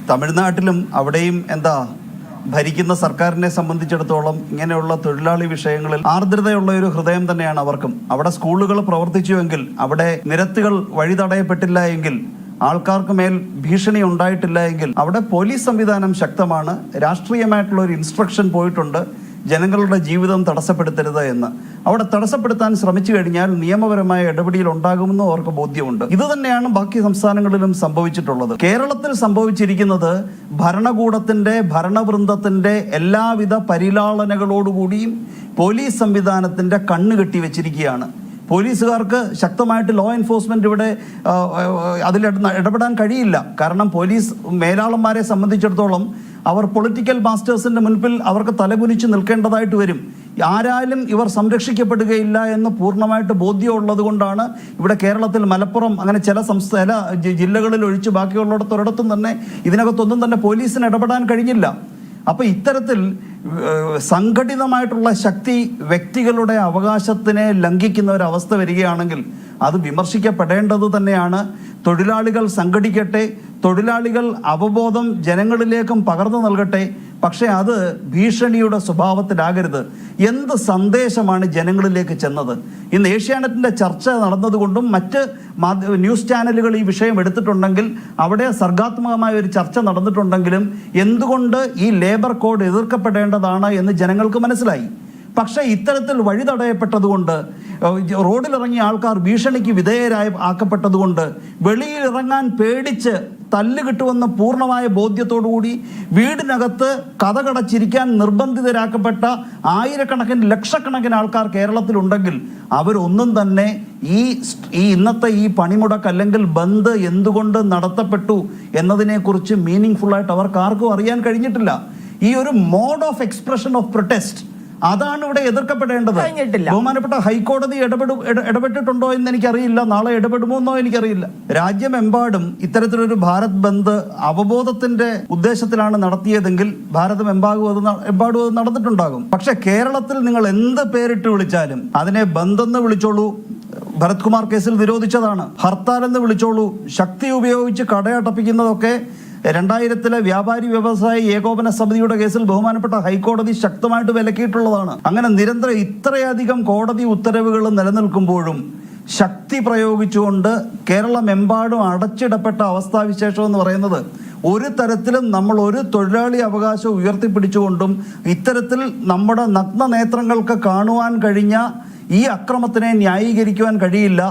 തമിഴ്നാട്ടിലും അവിടെയും ഭരിക്കുന്ന സർക്കാരിനെ സംബന്ധിച്ചിടത്തോളം ഇങ്ങനെയുള്ള തൊഴിലാളി വിഷയങ്ങളിൽ ആർദ്രതയുള്ള ഒരു ഹൃദയം തന്നെയാണ് അവർക്കും. അവിടെ സ്കൂളുകൾ പ്രവർത്തിച്ചുവെങ്കിൽ, അവിടെ നിരത്തുകൾ വഴിതടയപ്പെട്ടില്ല എങ്കിൽ, ആൾക്കാർക്ക് മേൽ ഭീഷണി ഉണ്ടായിട്ടില്ല എങ്കിൽ അവിടെ പോലീസ് സംവിധാനം ശക്തമാണ്. രാഷ്ട്രീയമായിട്ടുള്ള ഒരു ഇൻസ്ട്രക്ഷൻ പോയിട്ടുണ്ട്, ജനങ്ങളുടെ ജീവിതം തടസ്സപ്പെടുത്തരുത് എന്ന്. അവിടെ തടസ്സപ്പെടുത്താൻ ശ്രമിച്ചു കഴിഞ്ഞാൽ നിയമപരമായ ഇടപെടൽ ഉണ്ടാകുമെന്ന് അവർക്ക് ബോധ്യമുണ്ട്. ഇത് തന്നെയാണ് ബാക്കി സംസ്ഥാനങ്ങളിലും സംഭവിച്ചിട്ടുള്ളത്. കേരളത്തിൽ സംഭവിച്ചിരിക്കുന്നത് ഭരണകൂടത്തിന്റെ, ഭരണവൃന്ദത്തിന്റെ എല്ലാവിധ പരിലാളനകളോടുകൂടിയും പോലീസ് സംവിധാനത്തിന്റെ കണ്ണ് കെട്ടി വെച്ചിരിക്കുകയാണ്. പോലീസുകാർക്ക് ശക്തമായിട്ട് ലോ എൻഫോഴ്സ്മെന്റ് ഇവിടെ അതിൽ ഇടപെടാൻ കഴിയില്ല. കാരണം പോലീസ് മേലാളന്മാരെ സംബന്ധിച്ചിടത്തോളം അവർ പൊളിറ്റിക്കൽ മാസ്റ്റേഴ്സിന്റെ മുൻപിൽ അവർക്ക് തലകുനിച്ച് നിൽക്കേണ്ടതായിട്ട് വരും. ആരാലും ഇവർ സംരക്ഷിക്കപ്പെടുകയില്ല എന്ന് പൂർണ്ണമായിട്ട് ബോധ്യമുള്ളത് കൊണ്ടാണ് ഇവിടെ കേരളത്തിൽ മലപ്പുറം അങ്ങനെ ചില ജില്ലകളിൽ ഒഴിച്ച് ബാക്കിയുള്ളിടത്തൊരിടത്തും തന്നെ ഇതിനകത്തൊന്നും തന്നെ പോലീസിന് ഇടപെടാൻ കഴിഞ്ഞില്ല. അപ്പൊ ഇത്തരത്തിൽ സംഘടിതമായിട്ടുള്ള ശക്തി വ്യക്തികളുടെ അവകാശത്തിനെ ലംഘിക്കുന്ന ഒരവസ്ഥ വരികയാണെങ്കിൽ അത് വിമർശിക്കപ്പെടേണ്ടത് തന്നെയാണ്. തൊഴിലാളികൾ സംഘടിക്കട്ടെ, തൊഴിലാളികൾ അവബോധം ജനങ്ങളിലേക്കും പകർന്നു നൽകട്ടെ. പക്ഷേ അത് ഭീഷണിയുടെ സ്വഭാവത്തിലാകരുത്. എന്ത് സന്ദേശമാണ് ജനങ്ങളിലേക്ക് ചെന്നത്? ഇന്ന് ഏഷ്യാനെറ്റിന്റെ ചർച്ച നടന്നതുകൊണ്ടും മറ്റ് ന്യൂസ് ചാനലുകൾ ഈ വിഷയം എടുത്തിട്ടുണ്ടെങ്കിൽ അവിടെ സർഗാത്മകമായ ഒരു ചർച്ച നടന്നിട്ടുണ്ടെങ്കിലും എന്തുകൊണ്ട് ഈ ലേബർ കോഡ് എതിർക്കപ്പെടേണ്ടതാണ് എന്ന് ജനങ്ങൾക്ക് മനസ്സിലായി. പക്ഷേ ഇത്തരത്തിൽ വഴി തടയപ്പെട്ടതുകൊണ്ട്, റോഡിലിറങ്ങിയ ആൾക്കാർ ഭീഷണിക്ക് ആക്കപ്പെട്ടതുകൊണ്ട്, വെളിയിലിറങ്ങാൻ പേടിച്ച് തല്ല് കിട്ടുമെന്ന പൂർണ്ണമായ ബോധ്യത്തോടുകൂടി വീടിനകത്ത് കതകടച്ചിരിക്കാൻ നിർബന്ധിതരാക്കപ്പെട്ട ആയിരക്കണക്കിന് ലക്ഷക്കണക്കിന് ആൾക്കാർ കേരളത്തിലുണ്ടെങ്കിൽ അവരൊന്നും തന്നെ ഈ ഇന്നത്തെ ഈ പണിമുടക്ക് അല്ലെങ്കിൽ ബന്ദ് എന്തുകൊണ്ട് നടത്തപ്പെട്ടു എന്നതിനെക്കുറിച്ച് മീനിങ് ഫുള്ളായിട്ട് അവർക്ക് ആർക്കും അറിയാൻ കഴിഞ്ഞിട്ടില്ല. ഈ ഒരു mode of expression of protest അതാണ് ഇവിടെ എതിർക്കപ്പെടേണ്ടത്. ബഹുമാനപ്പെട്ട ഹൈക്കോടതി ഇടപെട്ടിട്ടുണ്ടോ എന്ന് എനിക്കറിയില്ല, നാളെ ഇടപെടുമോ എന്നോ എനിക്കറിയില്ല. രാജ്യമെമ്പാടും ഇത്തരത്തിലൊരു ഭാരത് ബന്ദ് അവബോധത്തിന്റെ ഉദ്ദേശത്തിലാണ് നടത്തിയതെങ്കിൽ ഭാരതമെമ്പാടും അത് നടന്നിട്ടുണ്ടാകും. പക്ഷെ കേരളത്തിൽ നിങ്ങൾ എന്ത് പേരിട്ട് വിളിച്ചാലും അതിനെ ബന്ദെന്ന് വിളിച്ചോളൂ, ഭരത് കുമാർ കേസിൽ നിരോധിച്ചതാണ്. ഹർത്താൽ എന്ന് വിളിച്ചോളൂ, ശക്തി ഉപയോഗിച്ച് കടയടപ്പിക്കുന്നതൊക്കെ 2000 വ്യാപാരി വ്യവസായി ഏകോപന സമിതിയുടെ കേസിൽ ബഹുമാനപ്പെട്ട ഹൈക്കോടതി ശക്തമായിട്ട് വിലക്കിയിട്ടുള്ളതാണ്. അങ്ങനെ നിരന്തരം ഇത്രയധികം കോടതി ഉത്തരവുകൾ നിലനിൽക്കുമ്പോഴും ശക്തി പ്രയോഗിച്ചുകൊണ്ട് കേരളമെമ്പാടും അടച്ചിടപ്പെട്ട അവസ്ഥാവിശേഷം എന്ന് പറയുന്നത് ഒരു തരത്തിലും നമ്മൾ ഒരു തൊഴിലാളി അവകാശം ഉയർത്തിപ്പിടിച്ചുകൊണ്ടും ഇത്തരത്തിൽ നമ്മുടെ നഗ്ന നേത്രങ്ങൾക്ക് കാണുവാൻ കഴിഞ്ഞ ഈ അക്രമത്തിനെ ന്യായീകരിക്കുവാൻ കഴിയില്ല.